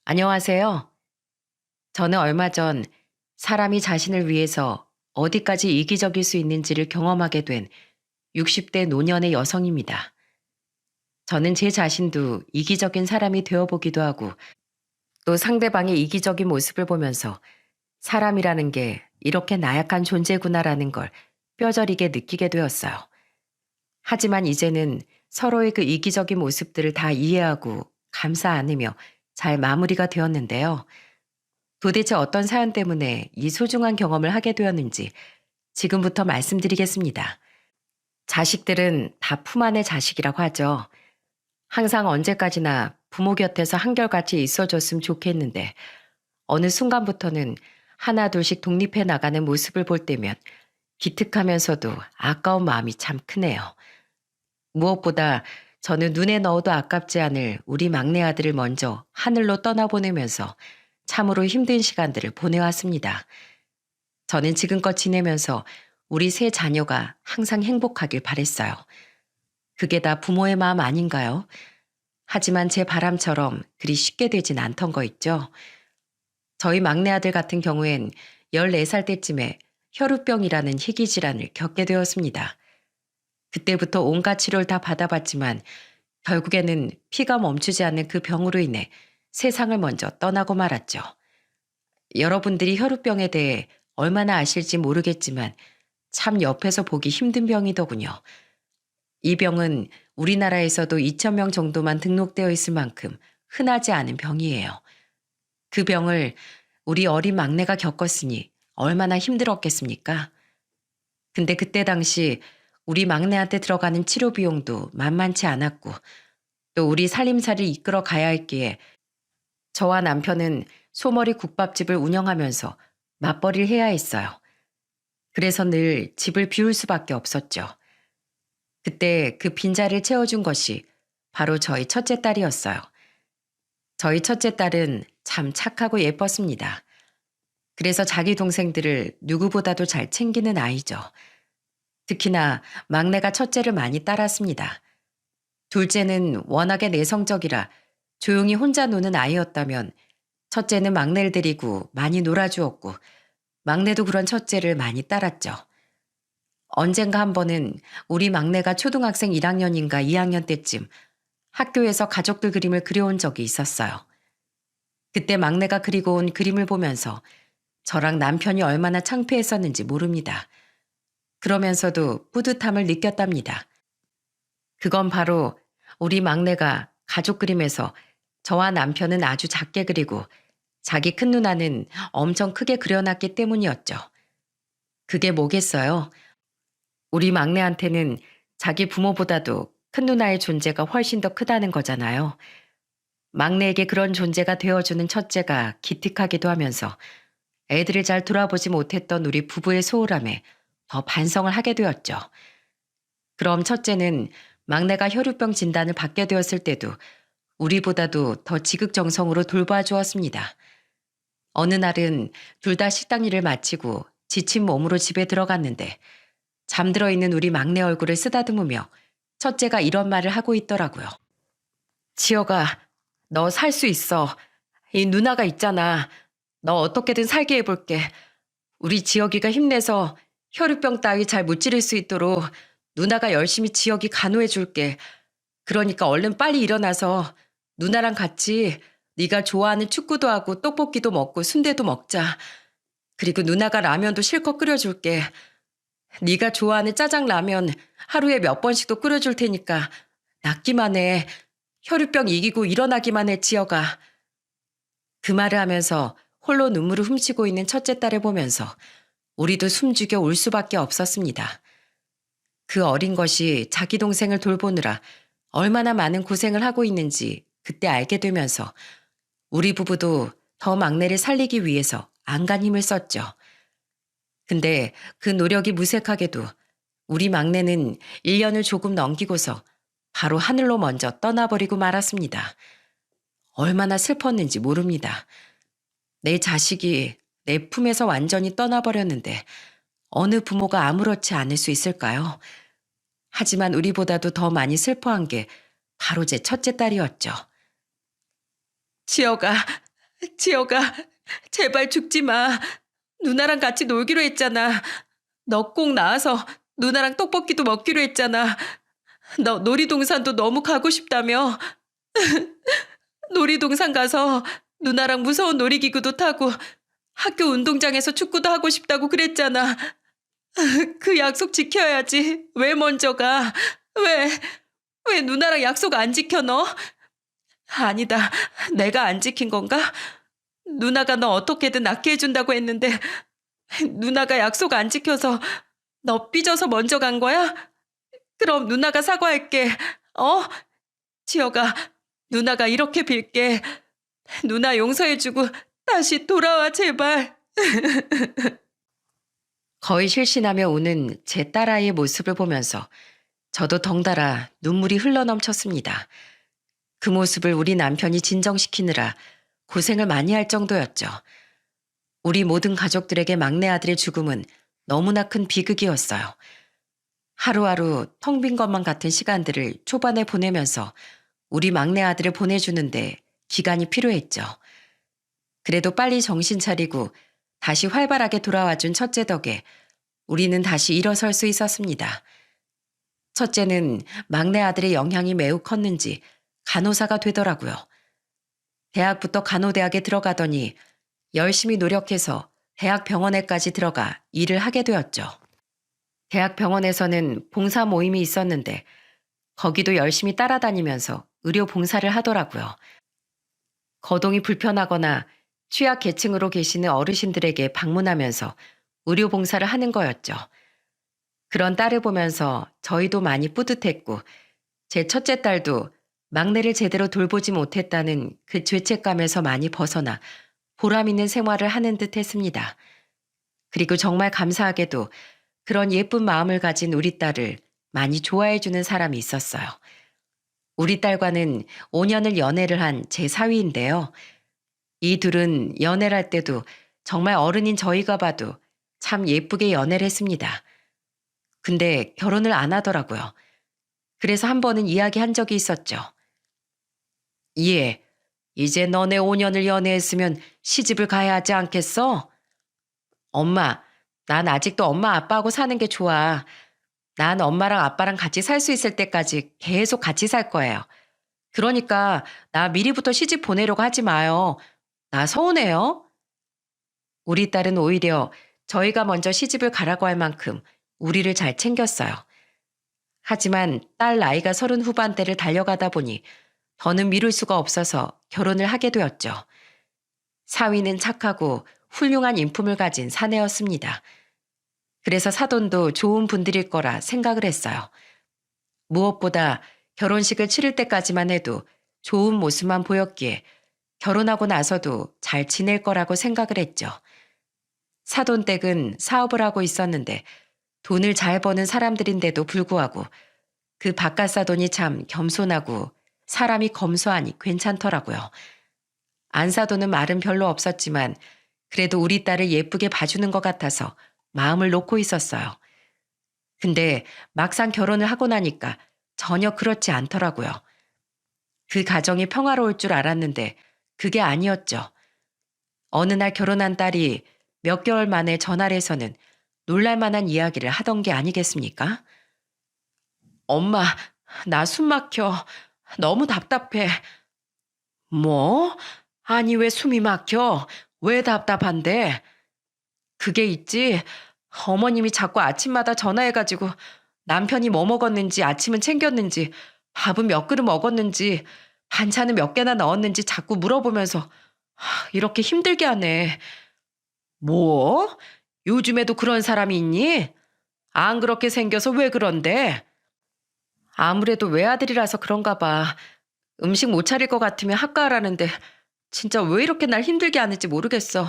안녕하세요. 저는 얼마 전 사람이 자신을 위해서 어디까지 이기적일 수 있는지를 경험하게 된 60대 노년의 여성입니다. 저는 제 자신도 이기적인 사람이 되어보기도 하고 또 상대방의 이기적인 모습을 보면서 사람이라는 게 이렇게 나약한 존재구나라는 걸 뼈저리게 느끼게 되었어요. 하지만 이제는 서로의 그 이기적인 모습들을 다 이해하고 감사 안으며 잘 마무리가 되었는데요. 도대체 어떤 사연 때문에 이 소중한 경험을 하게 되었는지 지금부터 말씀드리겠습니다. 자식들은 다 품 안의 자식이라고 하죠. 항상 언제까지나 부모 곁에서 한결같이 있어줬으면 좋겠는데 어느 순간부터는 하나 둘씩 독립해 나가는 모습을 볼 때면 기특하면서도 아까운 마음이 참 크네요. 무엇보다 저는 눈에 넣어도 아깝지 않을 우리 막내 아들을 먼저 하늘로 떠나보내면서 참으로 힘든 시간들을 보내왔습니다. 저는 지금껏 지내면서 우리 세 자녀가 항상 행복하길 바랬어요. 그게 다 부모의 마음 아닌가요? 하지만 제 바람처럼 그리 쉽게 되진 않던 거 있죠. 저희 막내 아들 같은 경우엔 14살 때쯤에 혈우병이라는 희귀 질환을 겪게 되었습니다. 그때부터 온갖 치료를 다 받아봤지만 결국에는 피가 멈추지 않는 그 병으로 인해 세상을 먼저 떠나고 말았죠. 여러분들이 혈우병에 대해 얼마나 아실지 모르겠지만 참 옆에서 보기 힘든 병이더군요. 이 병은 우리나라에서도 2,000명 정도만 등록되어 있을 만큼 흔하지 않은 병이에요. 그 병을 우리 어린 막내가 겪었으니 얼마나 힘들었겠습니까? 근데 그때 당시 우리 막내한테 들어가는 치료 비용도 만만치 않았고 또 우리 살림살이를 이끌어 가야 했기에 저와 남편은 소머리 국밥집을 운영하면서 맞벌이를 해야 했어요. 그래서 늘 집을 비울 수밖에 없었죠. 그때 그 빈자리를 채워준 것이 바로 저희 첫째 딸이었어요. 저희 첫째 딸은 참 착하고 예뻤습니다. 그래서 자기 동생들을 누구보다도 잘 챙기는 아이죠. 특히나 막내가 첫째를 많이 따랐습니다. 둘째는 워낙에 내성적이라 조용히 혼자 노는 아이였다면 첫째는 막내를 데리고 많이 놀아주었고 막내도 그런 첫째를 많이 따랐죠. 언젠가 한 번은 우리 막내가 초등학생 1학년인가 2학년 때쯤 학교에서 가족들 그림을 그려온 적이 있었어요. 그때 막내가 그리고 온 그림을 보면서 저랑 남편이 얼마나 창피했었는지 모릅니다. 그러면서도 뿌듯함을 느꼈답니다. 그건 바로 우리 막내가 가족 그림에서 저와 남편은 아주 작게 그리고 자기 큰 누나는 엄청 크게 그려놨기 때문이었죠. 그게 뭐겠어요? 우리 막내한테는 자기 부모보다도 큰 누나의 존재가 훨씬 더 크다는 거잖아요. 막내에게 그런 존재가 되어주는 첫째가 기특하기도 하면서 애들을 잘 돌아보지 못했던 우리 부부의 소홀함에 더 반성을 하게 되었죠. 그럼 첫째는 막내가 혈우병 진단을 받게 되었을 때도 우리보다도 더 지극정성으로 돌봐주었습니다. 어느 날은 둘 다 식당 일을 마치고 지친 몸으로 집에 들어갔는데 잠들어 있는 우리 막내 얼굴을 쓰다듬으며 첫째가 이런 말을 하고 있더라고요. 지혁아, 너 살 수 있어. 이 누나가 있잖아. 너 어떻게든 살게 해볼게. 우리 지혁이가 힘내서 혈우병 따위 잘 무찌를 수 있도록 누나가 열심히 지혁이 간호해줄게. 그러니까 얼른 빨리 일어나서 누나랑 같이 네가 좋아하는 축구도 하고 떡볶이도 먹고 순대도 먹자. 그리고 누나가 라면도 실컷 끓여줄게. 네가 좋아하는 짜장라면 하루에 몇 번씩도 끓여줄 테니까 낫기만 해. 혈우병 이기고 일어나기만 해, 지혁아. 그 말을 하면서 홀로 눈물을 훔치고 있는 첫째 딸을 보면서 우리도 숨죽여 울 수밖에 없었습니다. 그 어린 것이 자기 동생을 돌보느라 얼마나 많은 고생을 하고 있는지 그때 알게 되면서 우리 부부도 더 막내를 살리기 위해서 안간 힘을 썼죠. 근데 그 노력이 무색하게도 우리 막내는 1년을 조금 넘기고서 바로 하늘로 먼저 떠나버리고 말았습니다. 얼마나 슬펐는지 모릅니다. 내 자식이 내 품에서 완전히 떠나버렸는데 어느 부모가 아무렇지 않을 수 있을까요? 하지만 우리보다도 더 많이 슬퍼한 게 바로 제 첫째 딸이었죠. 지혁아, 지혁아, 제발 죽지 마. 누나랑 같이 놀기로 했잖아. 너 꼭 나와서 누나랑 떡볶이도 먹기로 했잖아. 너 놀이동산도 너무 가고 싶다며. 놀이동산 가서 누나랑 무서운 놀이기구도 타고 학교 운동장에서 축구도 하고 싶다고 그랬잖아. 그 약속 지켜야지. 왜 먼저 가? 왜? 왜 누나랑 약속 안 지켜 너? 아니다. 내가 안 지킨 건가? 누나가 너 어떻게든 낫게 해준다고 했는데 누나가 약속 안 지켜서 너 삐져서 먼저 간 거야? 그럼 누나가 사과할게. 어? 지혁아, 누나가 이렇게 빌게. 누나 용서해주고 다시 돌아와 제발. 거의 실신하며 우는 제 딸아이의 모습을 보면서 저도 덩달아 눈물이 흘러넘쳤습니다. 그 모습을 우리 남편이 진정시키느라 고생을 많이 할 정도였죠. 우리 모든 가족들에게 막내 아들의 죽음은 너무나 큰 비극이었어요. 하루하루 텅 빈 것만 같은 시간들을 초반에 보내면서 우리 막내 아들을 보내주는데 기간이 필요했죠. 그래도 빨리 정신 차리고 다시 활발하게 돌아와준 첫째 덕에 우리는 다시 일어설 수 있었습니다. 첫째는 막내 아들의 영향이 매우 컸는지 간호사가 되더라고요. 대학부터 간호대학에 들어가더니 열심히 노력해서 대학병원에까지 들어가 일을 하게 되었죠. 대학병원에서는 봉사 모임이 있었는데 거기도 열심히 따라다니면서 의료 봉사를 하더라고요. 거동이 불편하거나 취약 계층으로 계시는 어르신들에게 방문하면서 의료 봉사를 하는 거였죠. 그런 딸을 보면서 저희도 많이 뿌듯했고 제 첫째 딸도 막내를 제대로 돌보지 못했다는 그 죄책감에서 많이 벗어나 보람 있는 생활을 하는 듯 했습니다. 그리고 정말 감사하게도 그런 예쁜 마음을 가진 우리 딸을 많이 좋아해주는 사람이 있었어요. 우리 딸과는 5년을 연애를 한 제 사위인데요. 이 둘은 연애를 할 때도 정말 어른인 저희가 봐도 참 예쁘게 연애를 했습니다. 근데 결혼을 안 하더라고요. 그래서 한 번은 이야기한 적이 있었죠. 예, 이제 너네 5년을 연애했으면 시집을 가야 하지 않겠어? 엄마, 난 아직도 엄마 아빠하고 사는 게 좋아. 난 엄마랑 아빠랑 같이 살 수 있을 때까지 계속 같이 살 거예요. 그러니까 나 미리부터 시집 보내려고 하지 마요. 나 서운해요. 우리 딸은 오히려 저희가 먼저 시집을 가라고 할 만큼 우리를 잘 챙겼어요. 하지만 딸 나이가 30 후반대를 달려가다 보니 더는 미룰 수가 없어서 결혼을 하게 되었죠. 사위는 착하고 훌륭한 인품을 가진 사내였습니다. 그래서 사돈도 좋은 분들일 거라 생각을 했어요. 무엇보다 결혼식을 치를 때까지만 해도 좋은 모습만 보였기에 결혼하고 나서도 잘 지낼 거라고 생각을 했죠. 사돈 댁은 사업을 하고 있었는데 돈을 잘 버는 사람들인데도 불구하고 그 바깥 사돈이 참 겸손하고 사람이 검소하니 괜찮더라고요. 안사돈은 말은 별로 없었지만 그래도 우리 딸을 예쁘게 봐주는 것 같아서 마음을 놓고 있었어요. 근데 막상 결혼을 하고 나니까 전혀 그렇지 않더라고요. 그 가정이 평화로울 줄 알았는데 그게 아니었죠. 어느 날 결혼한 딸이 몇 개월 만에 전화를 해서는 놀랄만한 이야기를 하던 게 아니겠습니까? 엄마, 나 숨 막혀. 너무 답답해. 뭐? 아니 왜 숨이 막혀? 왜 답답한데? 그게 있지. 어머님이 자꾸 아침마다 전화해가지고 남편이 뭐 먹었는지 아침은 챙겼는지 밥은 몇 그릇 먹었는지 반찬은 몇 개나 넣었는지 자꾸 물어보면서 이렇게 힘들게 하네. 뭐? 요즘에도 그런 사람이 있니? 안 그렇게 생겨서 왜 그런데? 아무래도 외아들이라서 그런가 봐. 음식 못 차릴 것 같으면 학가하라는데 진짜 왜 이렇게 날 힘들게 하는지 모르겠어.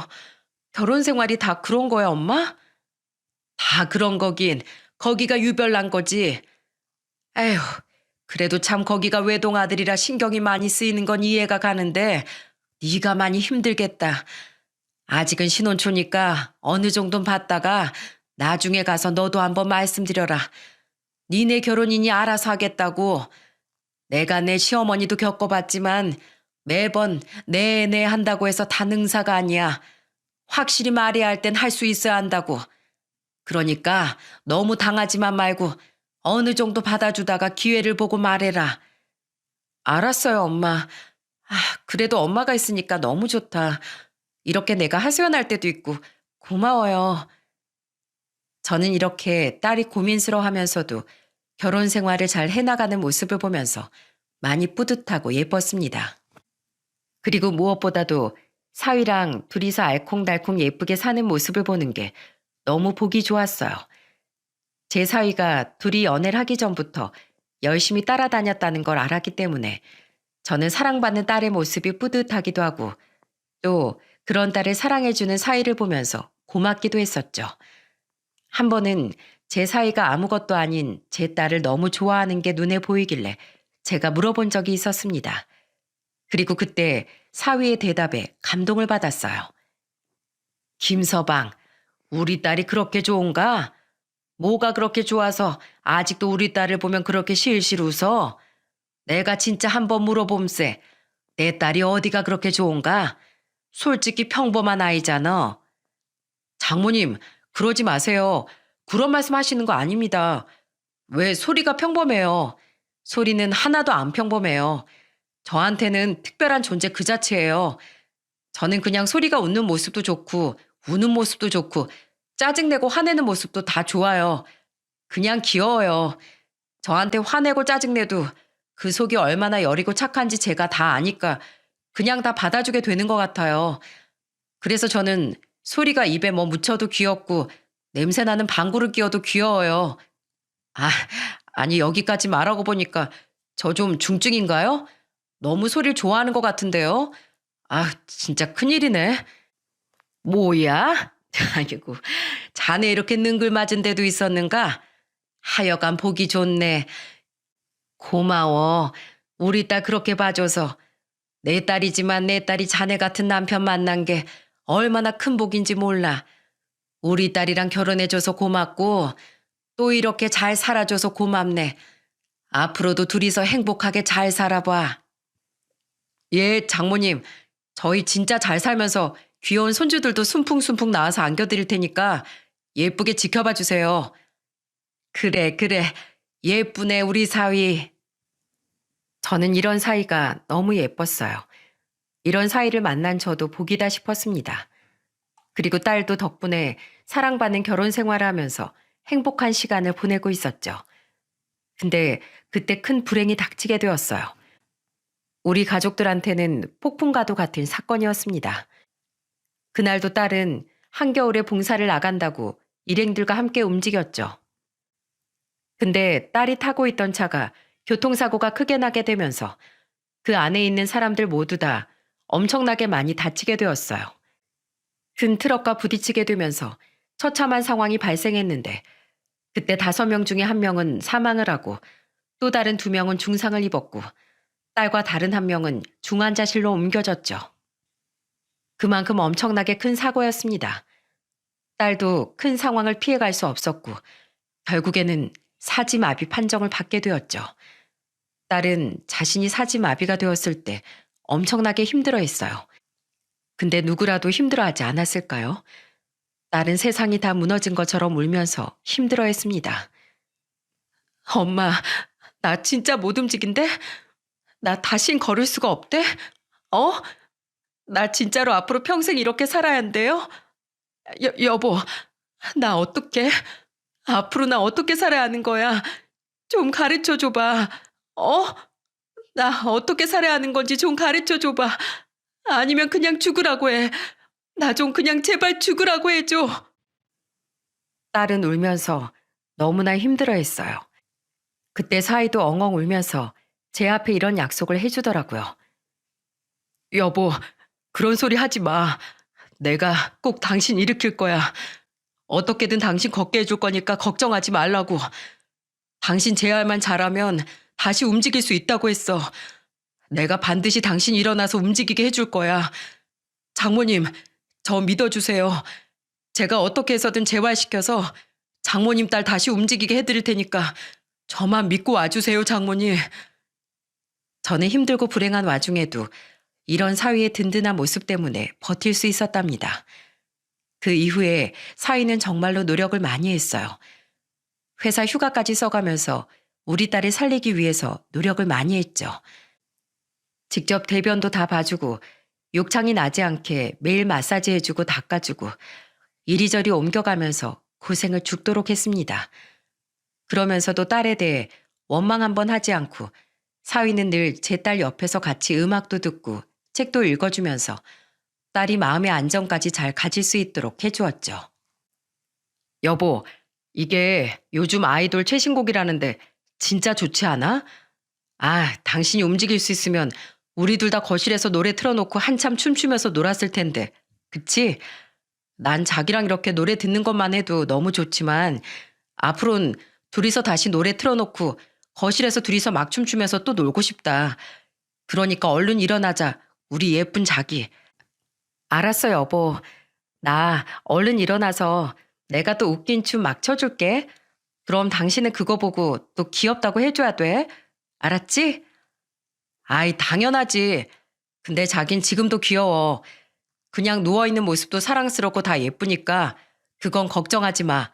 결혼 생활이 다 그런 거야, 엄마? 다 그런 거긴 거기가 유별난 거지. 에휴, 그래도 참 거기가 외동아들이라 신경이 많이 쓰이는 건 이해가 가는데 네가 많이 힘들겠다. 아직은 신혼초니까 어느 정도는 봤다가 나중에 가서 너도 한번 말씀드려라. 니네 결혼이니 알아서 하겠다고. 내가 내 시어머니도 겪어봤지만 매번 네네 한다고 해서 다 능사가 아니야. 확실히 말해야 할 땐 할 수 있어야 한다고. 그러니까 너무 당하지만 말고 어느 정도 받아주다가 기회를 보고 말해라. 알았어요, 엄마. 아, 그래도 엄마가 있으니까 너무 좋다. 이렇게 내가 하소연할 때도 있고 고마워요. 저는 이렇게 딸이 고민스러워하면서도 결혼 생활을 잘 해나가는 모습을 보면서 많이 뿌듯하고 예뻤습니다. 그리고 무엇보다도 사위랑 둘이서 알콩달콩 예쁘게 사는 모습을 보는 게 너무 보기 좋았어요. 제 사위가 둘이 연애를 하기 전부터 열심히 따라다녔다는 걸 알았기 때문에 저는 사랑받는 딸의 모습이 뿌듯하기도 하고 또 그런 딸을 사랑해주는 사위를 보면서 고맙기도 했었죠. 한 번은 제 사위가 아무것도 아닌 제 딸을 너무 좋아하는 게 눈에 보이길래 제가 물어본 적이 있었습니다. 그리고 그때 사위의 대답에 감동을 받았어요. 김서방, 우리 딸이 그렇게 좋은가? 뭐가 그렇게 좋아서 아직도 우리 딸을 보면 그렇게 실실 웃어? 내가 진짜 한번 물어봄세. 내 딸이 어디가 그렇게 좋은가? 솔직히 평범한 아이잖아. 장모님, 그러지 마세요. 그런 말씀 하시는 거 아닙니다. 왜 소리가 평범해요? 소리는 하나도 안 평범해요. 저한테는 특별한 존재 그 자체예요. 저는 그냥 소리가 웃는 모습도 좋고, 우는 모습도 좋고, 짜증내고 화내는 모습도 다 좋아요. 그냥 귀여워요. 저한테 화내고 짜증내도 그 속이 얼마나 여리고 착한지 제가 다 아니까 그냥 다 받아주게 되는 것 같아요. 그래서 저는 소리가 입에 뭐 묻혀도 귀엽고 냄새나는 방구를 끼워도 귀여워요. 아, 아니 여기까지 말하고 보니까 저 좀 중증인가요? 너무 소리를 좋아하는 것 같은데요. 아, 진짜 큰일이네. 뭐야? 아이고, 자네 이렇게 능글맞은 데도 있었는가? 하여간 보기 좋네. 고마워. 우리 딸 그렇게 봐줘서. 내 딸이지만 내 딸이 자네 같은 남편 만난 게 얼마나 큰 복인지 몰라. 우리 딸이랑 결혼해줘서 고맙고 또 이렇게 잘 살아줘서 고맙네. 앞으로도 둘이서 행복하게 잘 살아봐. 예, 장모님. 저희 진짜 잘 살면서 귀여운 손주들도 순풍순풍 나와서 안겨드릴 테니까 예쁘게 지켜봐 주세요. 그래, 그래. 예쁘네, 우리 사위. 저는 이런 사이가 너무 예뻤어요. 이런 사이를 만난 저도 복이다 싶었습니다. 그리고 딸도 덕분에 사랑받는 결혼 생활을 하면서 행복한 시간을 보내고 있었죠. 근데 그때 큰 불행이 닥치게 되었어요. 우리 가족들한테는 폭풍과도 같은 사건이었습니다. 그날도 딸은 한겨울에 봉사를 나간다고 일행들과 함께 움직였죠. 근데 딸이 타고 있던 차가 교통사고가 크게 나게 되면서 그 안에 있는 사람들 모두 다 엄청나게 많이 다치게 되었어요. 큰 트럭과 부딪히게 되면서 처참한 상황이 발생했는데 그때 5명 중에 1명은 사망을 하고 또 다른 2명은 중상을 입었고 딸과 다른 1명은 중환자실로 옮겨졌죠. 그만큼 엄청나게 큰 사고였습니다. 딸도 큰 상황을 피해갈 수 없었고 결국에는 사지마비 판정을 받게 되었죠. 딸은 자신이 사지마비가 되었을 때 엄청나게 힘들어했어요. 근데 누구라도 힘들어하지 않았을까요? 딸은 세상이 다 무너진 것처럼 울면서 힘들어했습니다. 엄마, 나 진짜 못 움직인대? 나 다신 걸을 수가 없대? 어? 나 진짜로 앞으로 평생 이렇게 살아야 한대요? 여보, 나 어떡해? 앞으로 나 어떻게 살아야 하는 거야? 좀 가르쳐 줘봐. 어? 나 어떻게 살아야 하는 건지 좀 가르쳐 줘봐. 아니면 그냥 죽으라고 해. 나 좀 그냥 제발 죽으라고 해줘. 딸은 울면서 너무나 힘들어했어요. 그때 사이도 엉엉 울면서 제 앞에 이런 약속을 해주더라고요. 여보, 그런 소리 하지 마. 내가 꼭 당신 일으킬 거야. 어떻게든 당신 걷게 해줄 거니까 걱정하지 말라고. 당신 제알만 잘하면 다시 움직일 수 있다고 했어. 내가 반드시 당신 일어나서 움직이게 해줄 거야. 장모님, 저 믿어주세요. 제가 어떻게 해서든 재활시켜서 장모님 딸 다시 움직이게 해드릴 테니까 저만 믿고 와주세요, 장모님. 저는 힘들고 불행한 와중에도 이런 사위의 든든한 모습 때문에 버틸 수 있었답니다. 그 이후에 사위는 정말로 노력을 많이 했어요. 회사 휴가까지 써가면서 우리 딸을 살리기 위해서 노력을 많이 했죠. 직접 대변도 다 봐주고 욕창이 나지 않게 매일 마사지 해주고 닦아주고 이리저리 옮겨가면서 고생을 죽도록 했습니다. 그러면서도 딸에 대해 원망 한번 하지 않고 사위는 늘 제 딸 옆에서 같이 음악도 듣고 책도 읽어주면서 딸이 마음의 안정까지 잘 가질 수 있도록 해주었죠. 여보, 이게 요즘 아이돌 최신곡이라는데 진짜 좋지 않아? 아, 당신이 움직일 수 있으면 우리 둘 다 거실에서 노래 틀어놓고 한참 춤추면서 놀았을 텐데. 그치? 난 자기랑 이렇게 노래 듣는 것만 해도 너무 좋지만 앞으로는 둘이서 다시 노래 틀어놓고 거실에서 둘이서 막 춤추면서 또 놀고 싶다. 그러니까 얼른 일어나자. 우리 예쁜 자기. 알았어, 여보. 나 얼른 일어나서 내가 또 웃긴 춤 막 춰줄게. 그럼 당신은 그거 보고 또 귀엽다고 해줘야 돼. 알았지? 아이, 당연하지. 근데 자긴 지금도 귀여워. 그냥 누워있는 모습도 사랑스럽고 다 예쁘니까 그건 걱정하지 마.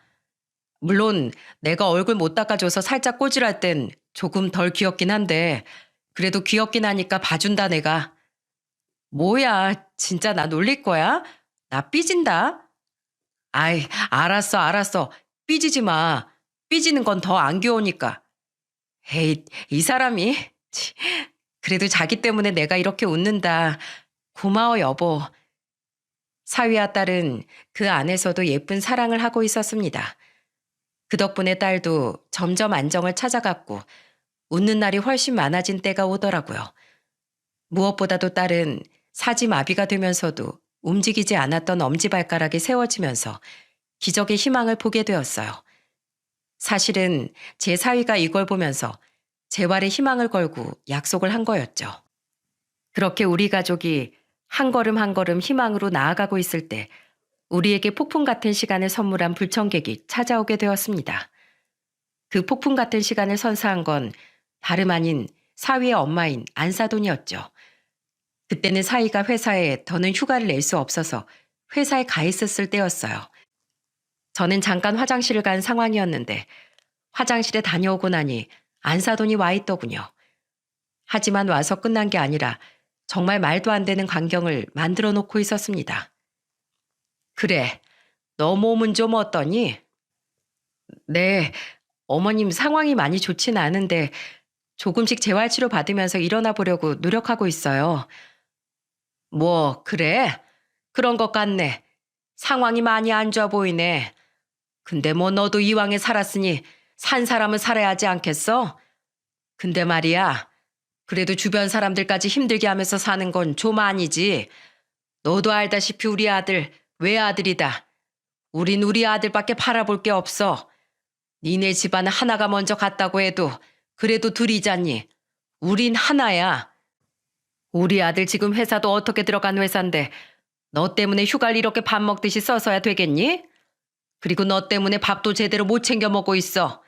물론 내가 얼굴 못 닦아줘서 살짝 꼬질할 땐 조금 덜 귀엽긴 한데 그래도 귀엽긴 하니까 봐준다 내가. 뭐야, 진짜 나 놀릴 거야? 나 삐진다. 아이, 알았어. 삐지지 마. 삐지는 건 더 안 귀여우니까. 에이, 이 사람이. 치, 그래도 자기 때문에 내가 이렇게 웃는다. 고마워, 여보. 사위와 딸은 그 안에서도 예쁜 사랑을 하고 있었습니다. 그 덕분에 딸도 점점 안정을 찾아갔고 웃는 날이 훨씬 많아진 때가 오더라고요. 무엇보다도 딸은 사지마비가 되면서도 움직이지 않았던 엄지발가락이 세워지면서 기적의 희망을 보게 되었어요. 사실은 제 사위가 이걸 보면서 재활에 희망을 걸고 약속을 한 거였죠. 그렇게 우리 가족이 한 걸음 한 걸음 희망으로 나아가고 있을 때 우리에게 폭풍 같은 시간을 선물한 불청객이 찾아오게 되었습니다. 그 폭풍 같은 시간을 선사한 건 다름 아닌 사위의 엄마인 안사돈이었죠. 그때는 사위가 회사에 더는 휴가를 낼 수 없어서 회사에 가 있었을 때였어요. 저는 잠깐 화장실을 간 상황이었는데 화장실에 다녀오고 나니 안사돈이 와 있더군요. 하지만 와서 끝난 게 아니라 정말 말도 안 되는 광경을 만들어 놓고 있었습니다. 그래, 너 몸은 좀 어떠니? 네, 어머님 상황이 많이 좋진 않은데 조금씩 재활치료 받으면서 일어나 보려고 노력하고 있어요. 뭐, 그래? 그런 것 같네. 상황이 많이 안 좋아 보이네. 근데 뭐 너도 이왕에 살았으니 산 사람은 살아야 하지 않겠어? 근데 말이야, 그래도 주변 사람들까지 힘들게 하면서 사는 건 좀 아니지. 너도 알다시피 우리 아들, 외아들이다. 우린 우리 아들밖에 바라볼 게 없어. 니네 집안은 하나가 먼저 갔다고 해도 그래도 둘이잖니. 우린 하나야. 우리 아들 지금 회사도 어떻게 들어간 회사인데 너 때문에 휴가를 이렇게 밥 먹듯이 써서야 되겠니? 그리고 너 때문에 밥도 제대로 못 챙겨 먹고 있어.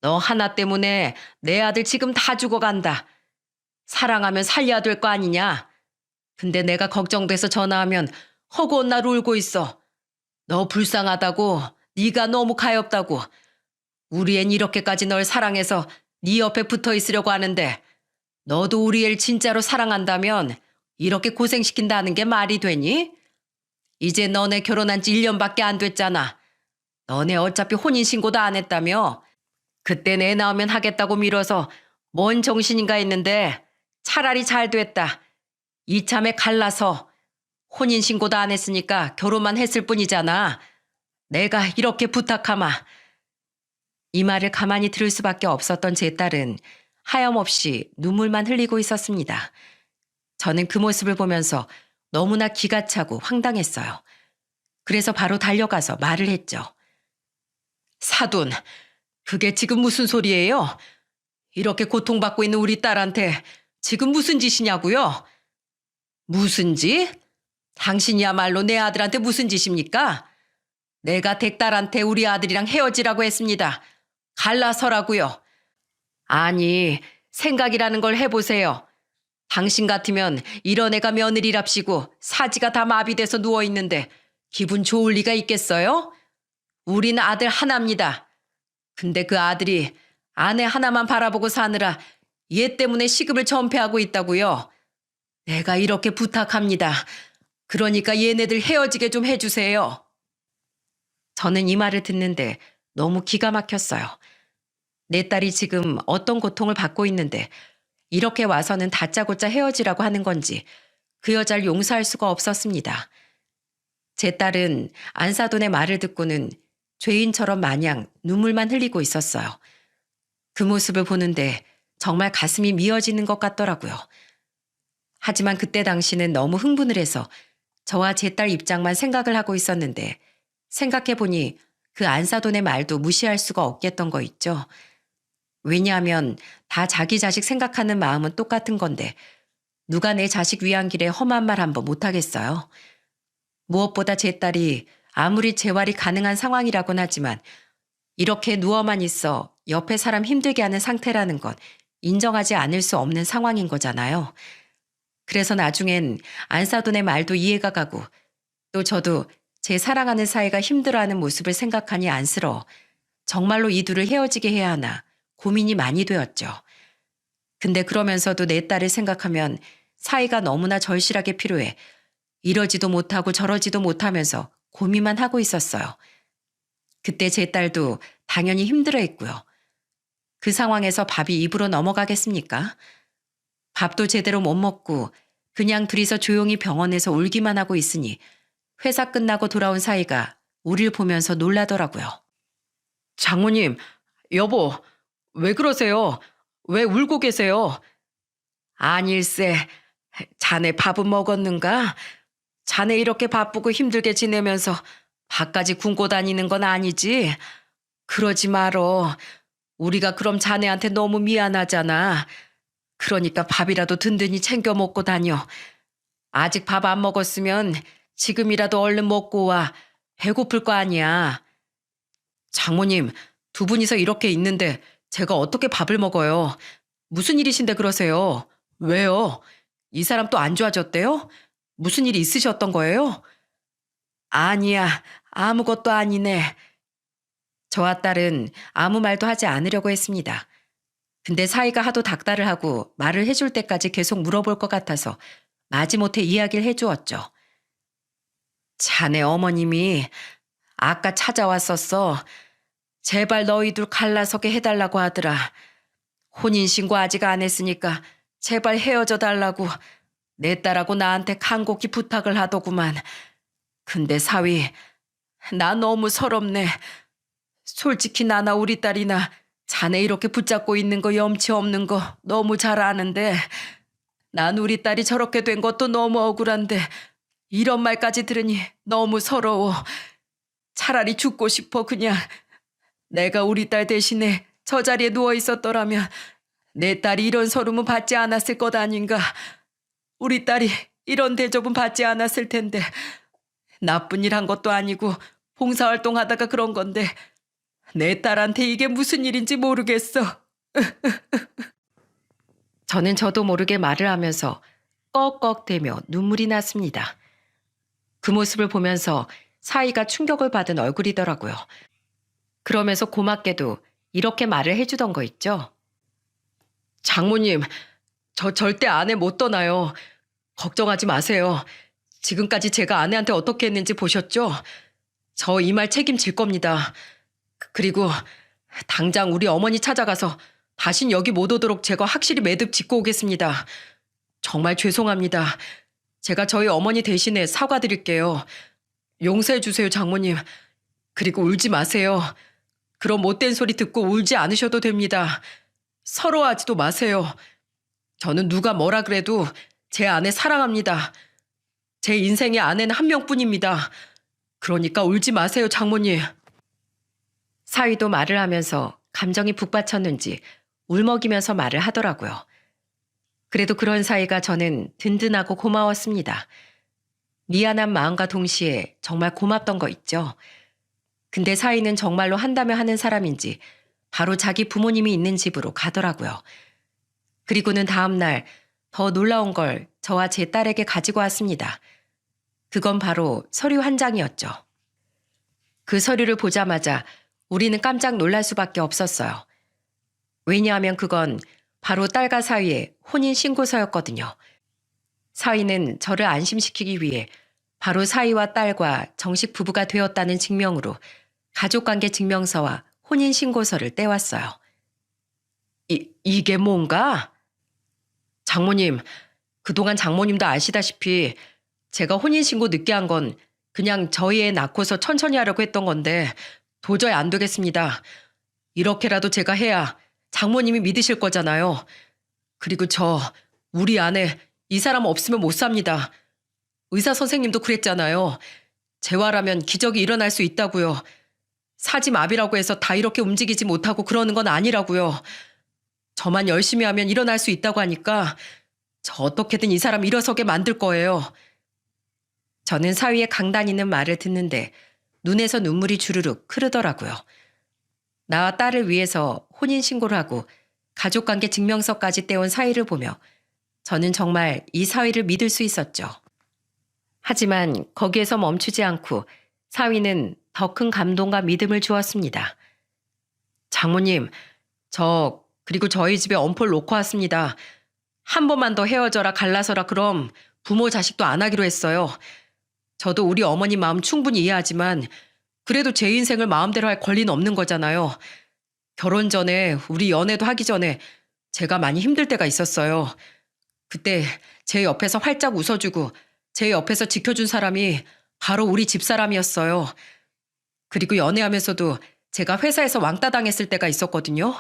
너 하나 때문에 내 아들 지금 다 죽어간다. 사랑하면 살려야 될 거 아니냐? 근데 내가 걱정돼서 전화하면 허구한 날 울고 있어. 너 불쌍하다고, 네가 너무 가엾다고. 우리 앤 이렇게까지 널 사랑해서 네 옆에 붙어 있으려고 하는데 너도 우리 애를 진짜로 사랑한다면 이렇게 고생시킨다는 게 말이 되니? 이제 너네 결혼한 지 1년밖에 안 됐잖아. 너네 어차피 혼인신고도 안 했다며? 그때 내 나오면 하겠다고 미뤄서 뭔 정신인가 했는데 차라리 잘 됐다. 이참에 갈라서 혼인신고도 안 했으니까 결혼만 했을 뿐이잖아. 내가 이렇게 부탁하마. 이 말을 가만히 들을 수밖에 없었던 제 딸은 하염없이 눈물만 흘리고 있었습니다. 저는 그 모습을 보면서 너무나 기가 차고 황당했어요. 그래서 바로 달려가서 말을 했죠. 사돈, 그게 지금 무슨 소리예요? 이렇게 고통받고 있는 우리 딸한테 지금 무슨 짓이냐고요? 무슨 짓? 당신이야말로 내 아들한테 무슨 짓입니까? 내가 댁딸한테 우리 아들이랑 헤어지라고 했습니다. 갈라서라고요. 아니, 생각이라는 걸 해보세요. 당신 같으면 이런 애가 며느리랍시고 사지가 다 마비돼서 누워있는데 기분 좋을 리가 있겠어요? 우린 아들 하나입니다. 근데 그 아들이 아내 하나만 바라보고 사느라 얘 때문에 시급을 전폐하고 있다고요. 내가 이렇게 부탁합니다. 그러니까 얘네들 헤어지게 좀 해주세요. 저는 이 말을 듣는데 너무 기가 막혔어요. 내 딸이 지금 어떤 고통을 받고 있는데 이렇게 와서는 다짜고짜 헤어지라고 하는 건지 그 여자를 용서할 수가 없었습니다. 제 딸은 안사돈의 말을 듣고는 죄인처럼 마냥 눈물만 흘리고 있었어요. 그 모습을 보는데 정말 가슴이 미어지는 것 같더라고요. 하지만 그때 당시는 너무 흥분을 해서 저와 제 딸 입장만 생각을 하고 있었는데 생각해보니 그 안사돈의 말도 무시할 수가 없겠던 거 있죠. 왜냐하면 다 자기 자식 생각하는 마음은 똑같은 건데 누가 내 자식 위한 길에 험한 말 한번 못하겠어요. 무엇보다 제 딸이 아무리 재활이 가능한 상황이라곤 하지만 이렇게 누워만 있어 옆에 사람 힘들게 하는 상태라는 건 인정하지 않을 수 없는 상황인 거잖아요. 그래서 나중엔 안사돈의 말도 이해가 가고 또 저도 제 사랑하는 사이가 힘들어하는 모습을 생각하니 안쓰러워 정말로 이 둘을 헤어지게 해야 하나 고민이 많이 되었죠. 근데 그러면서도 내 딸을 생각하면 사이가 너무나 절실하게 필요해 이러지도 못하고 저러지도 못하면서 고민만 하고 있었어요. 그때 제 딸도 당연히 힘들어했고요. 그 상황에서 밥이 입으로 넘어가겠습니까? 밥도 제대로 못 먹고 그냥 둘이서 조용히 병원에서 울기만 하고 있으니 회사 끝나고 돌아온 사이가 우릴 보면서 놀라더라고요. 장모님, 여보, 왜 그러세요? 왜 울고 계세요? 아닐세, 자네 밥은 먹었는가? 자네 이렇게 바쁘고 힘들게 지내면서 밥까지 굶고 다니는 건 아니지? 그러지 말어. 우리가 그럼 자네한테 너무 미안하잖아. 그러니까 밥이라도 든든히 챙겨 먹고 다녀. 아직 밥 안 먹었으면 지금이라도 얼른 먹고 와. 배고플 거 아니야. 장모님, 두 분이서 이렇게 있는데 제가 어떻게 밥을 먹어요? 무슨 일이신데 그러세요? 왜요? 이 사람 또 안 좋아졌대요? 무슨 일이 있으셨던 거예요? 아니야, 아무것도 아니네. 저와 딸은 아무 말도 하지 않으려고 했습니다. 근데 사이가 하도 닥달을 하고 말을 해줄 때까지 계속 물어볼 것 같아서 마지못해 이야기를 해주었죠. 자네 어머님이 아까 찾아왔었어. 제발 너희 둘 갈라서게 해달라고 하더라. 혼인신고 아직 안 했으니까 제발 헤어져 달라고 내 딸하고 나한테 간곡히 부탁을 하더구만. 근데 사위, 나 너무 서럽네. 솔직히 나나 우리 딸이나 자네 이렇게 붙잡고 있는 거 염치 없는 거 너무 잘 아는데 난 우리 딸이 저렇게 된 것도 너무 억울한데 이런 말까지 들으니 너무 서러워. 차라리 죽고 싶어 그냥. 내가 우리 딸 대신에 저 자리에 누워 있었더라면 내 딸이 이런 서름은 받지 않았을 것 아닌가. 우리 딸이 이런 대접은 받지 않았을 텐데 나쁜 일 한 것도 아니고 봉사활동하다가 그런 건데 내 딸한테 이게 무슨 일인지 모르겠어. 저는 저도 모르게 말을 하면서 꺽꺽대며 눈물이 났습니다. 그 모습을 보면서 사이가 충격을 받은 얼굴이더라고요. 그러면서 고맙게도 이렇게 말을 해주던 거 있죠. 장모님, 저 절대 아내 못 떠나요. 걱정하지 마세요. 지금까지 제가 아내한테 어떻게 했는지 보셨죠? 저 이 말 책임질 겁니다. 그리고 당장 우리 어머니 찾아가서 다신 여기 못 오도록 제가 확실히 매듭 짓고 오겠습니다. 정말 죄송합니다. 제가 저희 어머니 대신에 사과드릴게요. 용서해 주세요, 장모님. 그리고 울지 마세요. 그런 못된 소리 듣고 울지 않으셔도 됩니다. 서러워하지도 마세요. 저는 누가 뭐라 그래도 제 아내 사랑합니다. 제 인생의 아내는 한 명뿐입니다. 그러니까 울지 마세요, 장모님. 사위도 말을 하면서 감정이 북받쳤는지 울먹이면서 말을 하더라고요. 그래도 그런 사이가 저는 든든하고 고마웠습니다. 미안한 마음과 동시에 정말 고맙던 거 있죠. 근데 사위는 정말로 한다면 하는 사람인지 바로 자기 부모님이 있는 집으로 가더라고요. 그리고는 다음 날 더 놀라운 걸 저와 제 딸에게 가지고 왔습니다. 그건 바로 서류 한 장이었죠. 그 서류를 보자마자 우리는 깜짝 놀랄 수밖에 없었어요. 왜냐하면 그건 바로 딸과 사위의 혼인신고서였거든요. 사위는 저를 안심시키기 위해 바로 사위와 딸과 정식 부부가 되었다는 증명으로 가족관계 증명서와 혼인신고서를 떼왔어요. 이게 뭔가? 장모님, 그동안 장모님도 아시다시피 제가 혼인신고 늦게 한 건 그냥 저희 애 낳고서 천천히 하려고 했던 건데 도저히 안 되겠습니다. 이렇게라도 제가 해야 장모님이 믿으실 거잖아요. 그리고 우리 아내, 이 사람 없으면 못 삽니다. 의사 선생님도 그랬잖아요. 재활하면 기적이 일어날 수 있다고요. 사지마비라고 해서 다 이렇게 움직이지 못하고 그러는 건 아니라고요. 저만 열심히 하면 일어날 수 있다고 하니까 저 어떻게든 이 사람 일어서게 만들 거예요. 저는 사위의 강단있는 말을 듣는데 눈에서 눈물이 주르륵 흐르더라고요. 나와 딸을 위해서 혼인신고를 하고 가족관계 증명서까지 떼온 사위를 보며 저는 정말 이 사위를 믿을 수 있었죠. 하지만 거기에서 멈추지 않고 사위는 더 큰 감동과 믿음을 주었습니다. 장모님, 그리고 저희 집에 엄포를 놓고 왔습니다. 한 번만 더 헤어져라 갈라서라 그럼 부모 자식도 안 하기로 했어요. 저도 우리 어머니 마음 충분히 이해하지만 그래도 제 인생을 마음대로 할 권리는 없는 거잖아요. 결혼 전에 우리 연애도 하기 전에 제가 많이 힘들 때가 있었어요. 그때 제 옆에서 활짝 웃어주고 제 옆에서 지켜준 사람이 바로 우리 집사람이었어요. 그리고 연애하면서도 제가 회사에서 왕따 당했을 때가 있었거든요.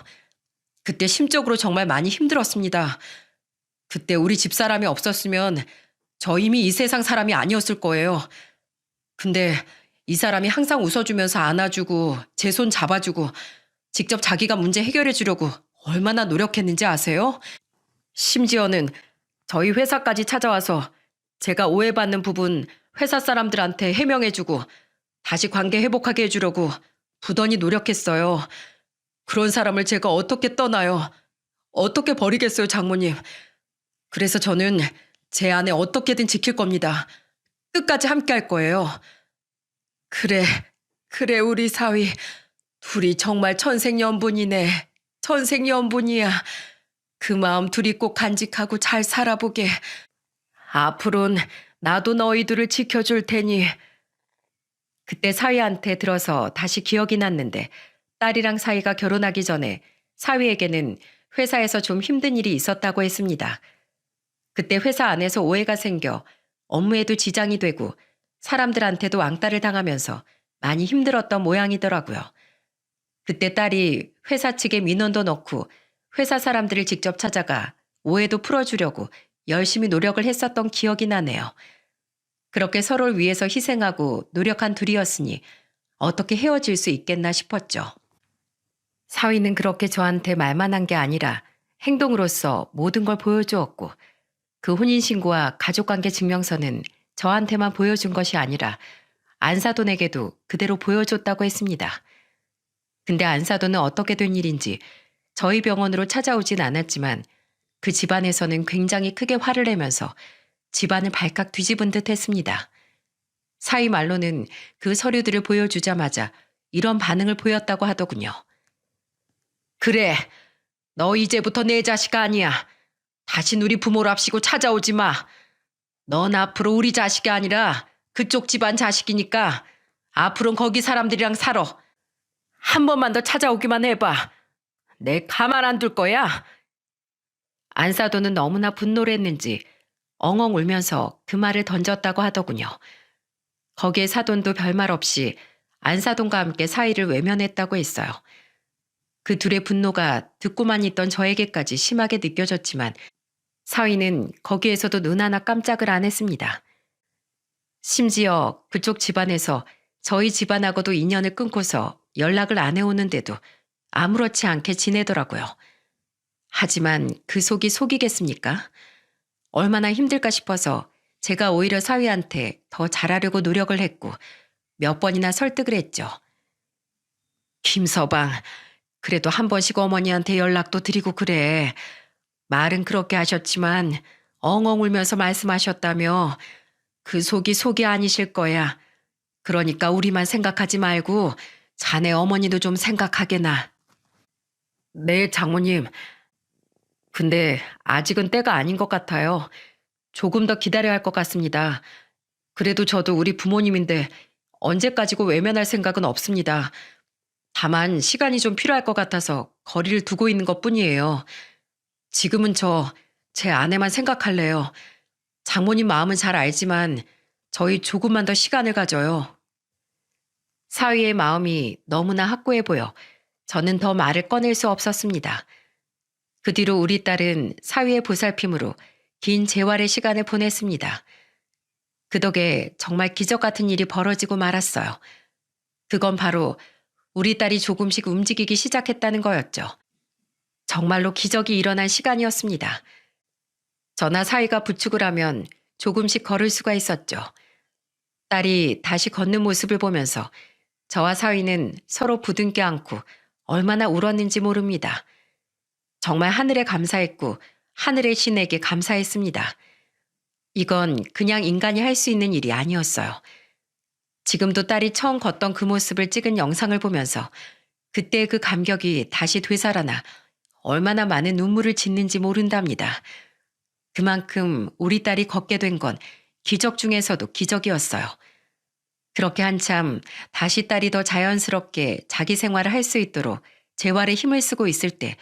그때 심적으로 정말 많이 힘들었습니다. 그때 우리 집사람이 없었으면 저 이미 이 세상 사람이 아니었을 거예요. 근데 이 사람이 항상 웃어주면서 안아주고 제 손 잡아주고 직접 자기가 문제 해결해 주려고 얼마나 노력했는지 아세요? 심지어는 저희 회사까지 찾아와서 제가 오해받는 부분 회사 사람들한테 해명해주고 다시 관계 회복하게 해주려고 부단히 노력했어요. 그런 사람을 제가 어떻게 떠나요? 어떻게 버리겠어요, 장모님. 그래서 저는 제 아내 어떻게든 지킬 겁니다. 끝까지 함께 할 거예요. 그래, 우리 사위. 둘이 정말 천생연분이네. 천생연분이야. 그 마음 둘이 꼭 간직하고 잘 살아보게. 앞으론 나도 너희들을 지켜줄 테니. 그때 사위한테 들어서 다시 기억이 났는데 딸이랑 사위가 결혼하기 전에 사위에게는 회사에서 좀 힘든 일이 있었다고 했습니다. 그때 회사 안에서 오해가 생겨 업무에도 지장이 되고 사람들한테도 왕따를 당하면서 많이 힘들었던 모양이더라고요. 그때 딸이 회사 측에 민원도 넣고 회사 사람들을 직접 찾아가 오해도 풀어주려고 열심히 노력을 했었던 기억이 나네요. 그렇게 서로를 위해서 희생하고 노력한 둘이었으니 어떻게 헤어질 수 있겠나 싶었죠. 사위는 그렇게 저한테 말만 한 게 아니라 행동으로서 모든 걸 보여주었고 그 혼인신고와 가족관계 증명서는 저한테만 보여준 것이 아니라 안사돈에게도 그대로 보여줬다고 했습니다. 근데 안사돈은 어떻게 된 일인지 저희 병원으로 찾아오진 않았지만 그 집안에서는 굉장히 크게 화를 내면서 집안을 발칵 뒤집은 듯 했습니다. 사위 말로는 그 서류들을 보여주자마자 이런 반응을 보였다고 하더군요. 그래, 너 이제부터 내 자식 아니야. 다신 우리 부모를 합시고 찾아오지 마. 넌 앞으로 우리 자식이 아니라 그쪽 집안 자식이니까 앞으로는 거기 사람들이랑 살아. 한 번만 더 찾아오기만 해봐. 내 가만 안 둘 거야. 안사돈은 너무나 분노를 했는지 엉엉 울면서 그 말을 던졌다고 하더군요. 거기에 사돈도 별말 없이 안사돈과 함께 사위를 외면했다고 했어요. 그 둘의 분노가 듣고만 있던 저에게까지 심하게 느껴졌지만 사위는 거기에서도 눈 하나 깜짝을 안 했습니다. 심지어 그쪽 집안에서 저희 집안하고도 인연을 끊고서 연락을 안 해오는데도 아무렇지 않게 지내더라고요. 하지만 그 속이 속이겠습니까? 얼마나 힘들까 싶어서 제가 오히려 사위한테 더 잘하려고 노력을 했고 몇 번이나 설득을 했죠. 김서방, 그래도 한 번씩 어머니한테 연락도 드리고 그래. 말은 그렇게 하셨지만 엉엉 울면서 말씀하셨다며. 그 속이 속이 아니실 거야. 그러니까 우리만 생각하지 말고 자네 어머니도 좀 생각하게나. 네, 장모님. 근데 아직은 때가 아닌 것 같아요. 조금 더 기다려야 할 것 같습니다. 그래도 저도 우리 부모님인데 언제까지고 외면할 생각은 없습니다. 다만 시간이 좀 필요할 것 같아서 거리를 두고 있는 것뿐이에요. 지금은 제 아내만 생각할래요. 장모님 마음은 잘 알지만 저희 조금만 더 시간을 가져요. 사위의 마음이 너무나 확고해 보여 저는 더 말을 꺼낼 수 없었습니다. 그 뒤로 우리 딸은 사위의 보살핌으로 긴 재활의 시간을 보냈습니다. 그 덕에 정말 기적 같은 일이 벌어지고 말았어요. 그건 바로 우리 딸이 조금씩 움직이기 시작했다는 거였죠. 정말로 기적이 일어난 시간이었습니다. 저나 사위가 부축을 하면 조금씩 걸을 수가 있었죠. 딸이 다시 걷는 모습을 보면서 저와 사위는 서로 부둥켜 안고 얼마나 울었는지 모릅니다. 정말 하늘에 감사했고 하늘의 신에게 감사했습니다. 이건 그냥 인간이 할 수 있는 일이 아니었어요. 지금도 딸이 처음 걷던 그 모습을 찍은 영상을 보면서 그때의 그 감격이 다시 되살아나 얼마나 많은 눈물을 짓는지 모른답니다. 그만큼 우리 딸이 걷게 된 건 기적 중에서도 기적이었어요. 그렇게 한참 다시 딸이 더 자연스럽게 자기 생활을 할 수 있도록 재활에 힘을 쓰고 있을 때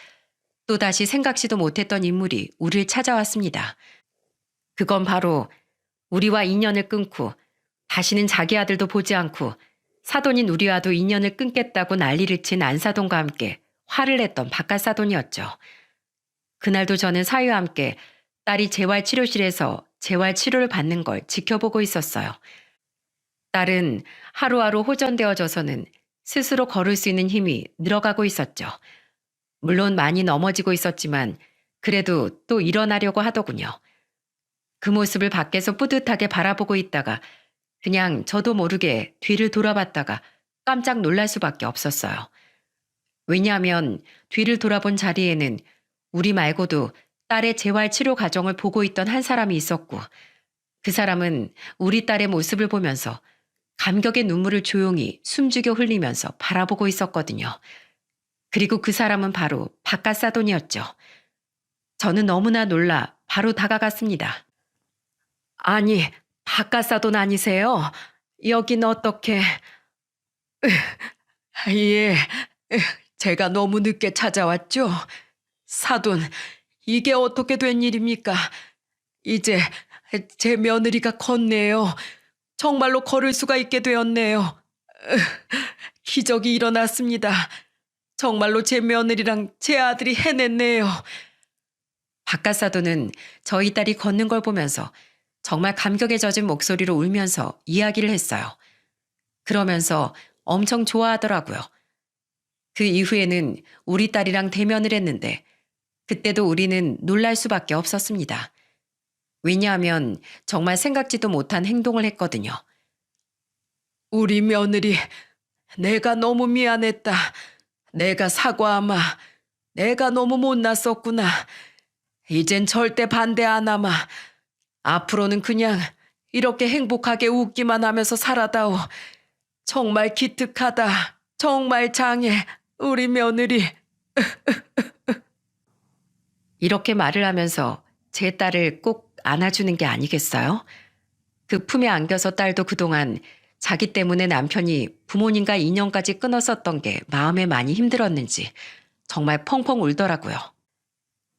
또다시 생각지도 못했던 인물이 우리를 찾아왔습니다. 그건 바로 우리와 인연을 끊고 다시는 자기 아들도 보지 않고 사돈인 우리와도 인연을 끊겠다고 난리를 친 안사돈과 함께 화를 냈던 바깥사돈이었죠. 그날도 저는 사위와 함께 딸이 재활치료실에서 재활치료를 받는 걸 지켜보고 있었어요. 딸은 하루하루 호전되어져서는 스스로 걸을 수 있는 힘이 늘어가고 있었죠. 물론 많이 넘어지고 있었지만 그래도 또 일어나려고 하더군요. 그 모습을 밖에서 뿌듯하게 바라보고 있다가 그냥 저도 모르게 뒤를 돌아봤다가 깜짝 놀랄 수밖에 없었어요. 왜냐하면 뒤를 돌아본 자리에는 우리 말고도 딸의 재활치료 과정을 보고 있던 한 사람이 있었고 그 사람은 우리 딸의 모습을 보면서 감격의 눈물을 조용히 숨죽여 흘리면서 바라보고 있었거든요. 그리고 그 사람은 바로 바깥사돈이었죠. 저는 너무나 놀라 바로 다가갔습니다. 아니, 바깥사돈 아니세요? 여긴 어떻게... 예, 제가 너무 늦게 찾아왔죠? 사돈, 이게 어떻게 된 일입니까? 이제 제 며느리가 걷네요. 정말로 걸을 수가 있게 되었네요. 기적이 일어났습니다. 정말로 제 며느리랑 제 아들이 해냈네요. 바깥사돈은 저희 딸이 걷는 걸 보면서 정말 감격에 젖은 목소리로 울면서 이야기를 했어요. 그러면서 엄청 좋아하더라고요. 그 이후에는 우리 딸이랑 대면을 했는데 그때도 우리는 놀랄 수밖에 없었습니다. 왜냐하면 정말 생각지도 못한 행동을 했거든요. 우리 며느리, 내가 너무 미안했다. 내가 사과하마. 내가 너무 못났었구나. 이젠 절대 반대 안 하마. 앞으로는 그냥 이렇게 행복하게 웃기만 하면서 살아다오. 정말 기특하다. 정말 장해. 우리 며느리. 이렇게 말을 하면서 제 딸을 꼭 안아주는 게 아니겠어요? 그 품에 안겨서 딸도 그동안 자기 때문에 남편이 부모님과 인연까지 끊었었던 게 마음에 많이 힘들었는지 정말 펑펑 울더라고요.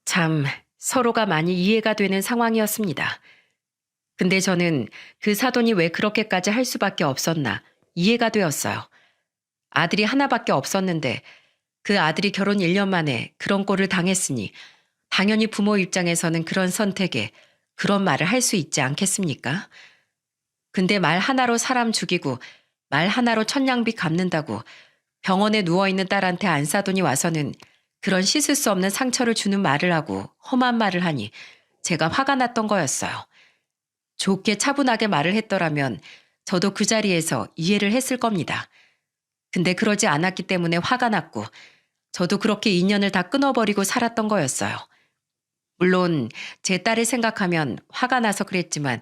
참 서로가 많이 이해가 되는 상황이었습니다. 근데 저는 그 사돈이 왜 그렇게까지 할 수밖에 없었나 이해가 되었어요. 아들이 하나밖에 없었는데 그 아들이 결혼 1년 만에 그런 꼴을 당했으니 당연히 부모 입장에서는 그런 선택에 그런 말을 할 수 있지 않겠습니까? 근데 말 하나로 사람 죽이고 말 하나로 천냥빚 갚는다고 병원에 누워있는 딸한테 안사돈이 와서는 그런 씻을 수 없는 상처를 주는 말을 하고 험한 말을 하니 제가 화가 났던 거였어요. 좋게 차분하게 말을 했더라면 저도 그 자리에서 이해를 했을 겁니다. 근데 그러지 않았기 때문에 화가 났고 저도 그렇게 인연을 다 끊어버리고 살았던 거였어요. 물론 제 딸을 생각하면 화가 나서 그랬지만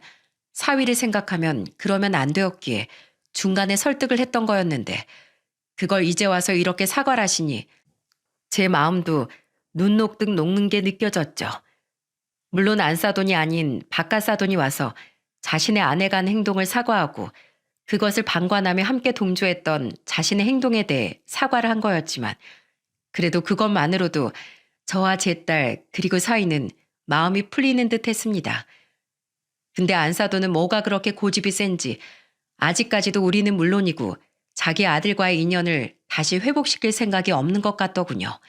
사위를 생각하면 그러면 안 되었기에 중간에 설득을 했던 거였는데 그걸 이제 와서 이렇게 사과를 하시니 제 마음도 눈 녹듯 녹는 게 느껴졌죠. 물론 안사돈이 아닌 바깥사돈이 와서 자신의 아내가 한 행동을 사과하고 그것을 방관하며 함께 동조했던 자신의 행동에 대해 사과를 한 거였지만 그래도 그것만으로도 저와 제 딸 그리고 사위는 마음이 풀리는 듯 했습니다. 근데 안사돈은 뭐가 그렇게 고집이 센지 아직까지도 우리는 물론이고 자기 아들과의 인연을 다시 회복시킬 생각이 없는 것 같더군요.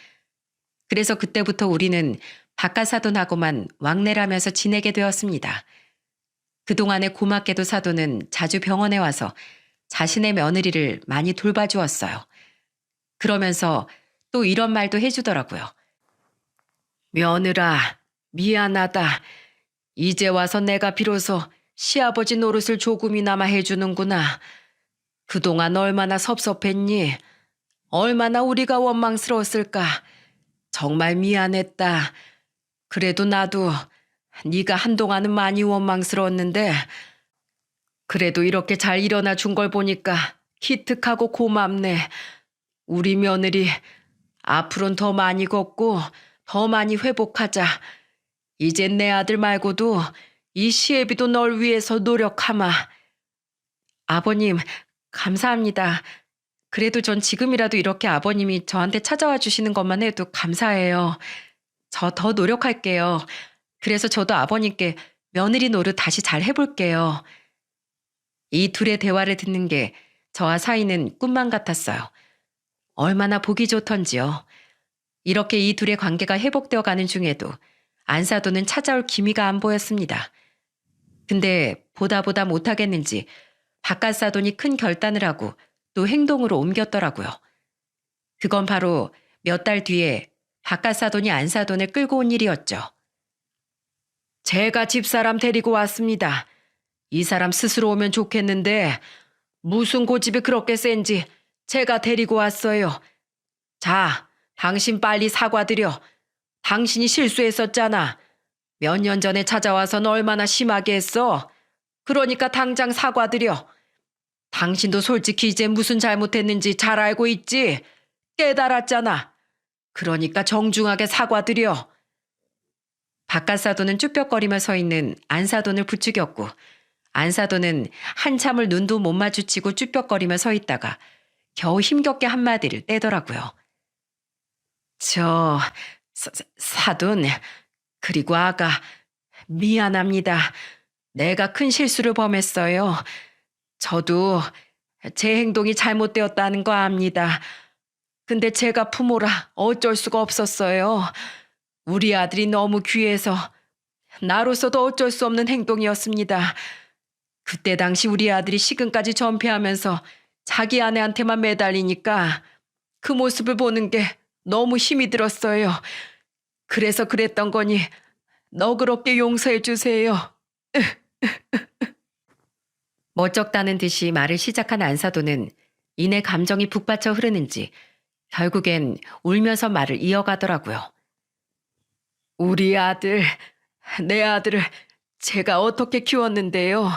그래서 그때부터 우리는 바깥사돈하고만 왕래를 하면서 지내게 되었습니다. 그동안에 고맙게도 사돈은 자주 병원에 와서 자신의 며느리를 많이 돌봐주었어요. 그러면서 또 이런 말도 해주더라고요. 며느라, 미안하다. 이제 와서 내가 비로소 시아버지 노릇을 조금이나마 해주는구나. 그동안 얼마나 섭섭했니? 얼마나 우리가 원망스러웠을까? 정말 미안했다. 그래도 나도 네가 한동안은 많이 원망스러웠는데 그래도 이렇게 잘 일어나 준 걸 보니까 기특하고 고맙네. 우리 며느리 앞으로는 더 많이 걷고 더 많이 회복하자. 이젠 내 아들 말고도 이 시애비도 널 위해서 노력하마. 아버님, 감사합니다. 그래도 전 지금이라도 이렇게 아버님이 저한테 찾아와 주시는 것만 해도 감사해요. 저 더 노력할게요. 그래서 저도 아버님께 며느리 노릇 다시 잘 해볼게요. 이 둘의 대화를 듣는 게 저와 사이는 꿈만 같았어요. 얼마나 보기 좋던지요. 이렇게 이 둘의 관계가 회복되어 가는 중에도 안사돈은 찾아올 기미가 안 보였습니다. 근데 보다 못하겠는지 바깥사돈이 큰 결단을 하고 또 행동으로 옮겼더라고요. 그건 바로 몇 달 뒤에 바깥사돈이 안사돈을 끌고 온 일이었죠. 제가 집사람 데리고 왔습니다. 이 사람 스스로 오면 좋겠는데 무슨 고집이 그렇게 센지 제가 데리고 왔어요. 자, 당신 빨리 사과드려. 당신이 실수했었잖아. 몇 년 전에 찾아와서는 얼마나 심하게 했어. 그러니까 당장 사과드려. 당신도 솔직히 이제 무슨 잘못했는지 잘 알고 있지? 깨달았잖아. 그러니까 정중하게 사과드려. 바깥사돈은 쭈뼛거리며 서 있는 안사돈을 부추겼고 안사돈은 한참을 눈도 못 마주치고 쭈뼛거리며 서 있다가 겨우 힘겹게 한마디를 떼더라고요. 사돈, 그리고 아가, 미안합니다. 내가 큰 실수를 범했어요. 저도 제 행동이 잘못되었다는 거 압니다. 근데 제가 부모라 어쩔 수가 없었어요. 우리 아들이 너무 귀해서 나로서도 어쩔 수 없는 행동이었습니다. 그때 당시 우리 아들이 시근까지 전폐하면서 자기 아내한테만 매달리니까 그 모습을 보는 게 너무 힘이 들었어요. 그래서 그랬던 거니 너그럽게 용서해 주세요. 멋쩍다는 듯이 말을 시작한 안사돈은 이내 감정이 북받쳐 흐르는지 결국엔 울면서 말을 이어가더라고요. 우리 아들, 내 아들을 제가 어떻게 키웠는데요.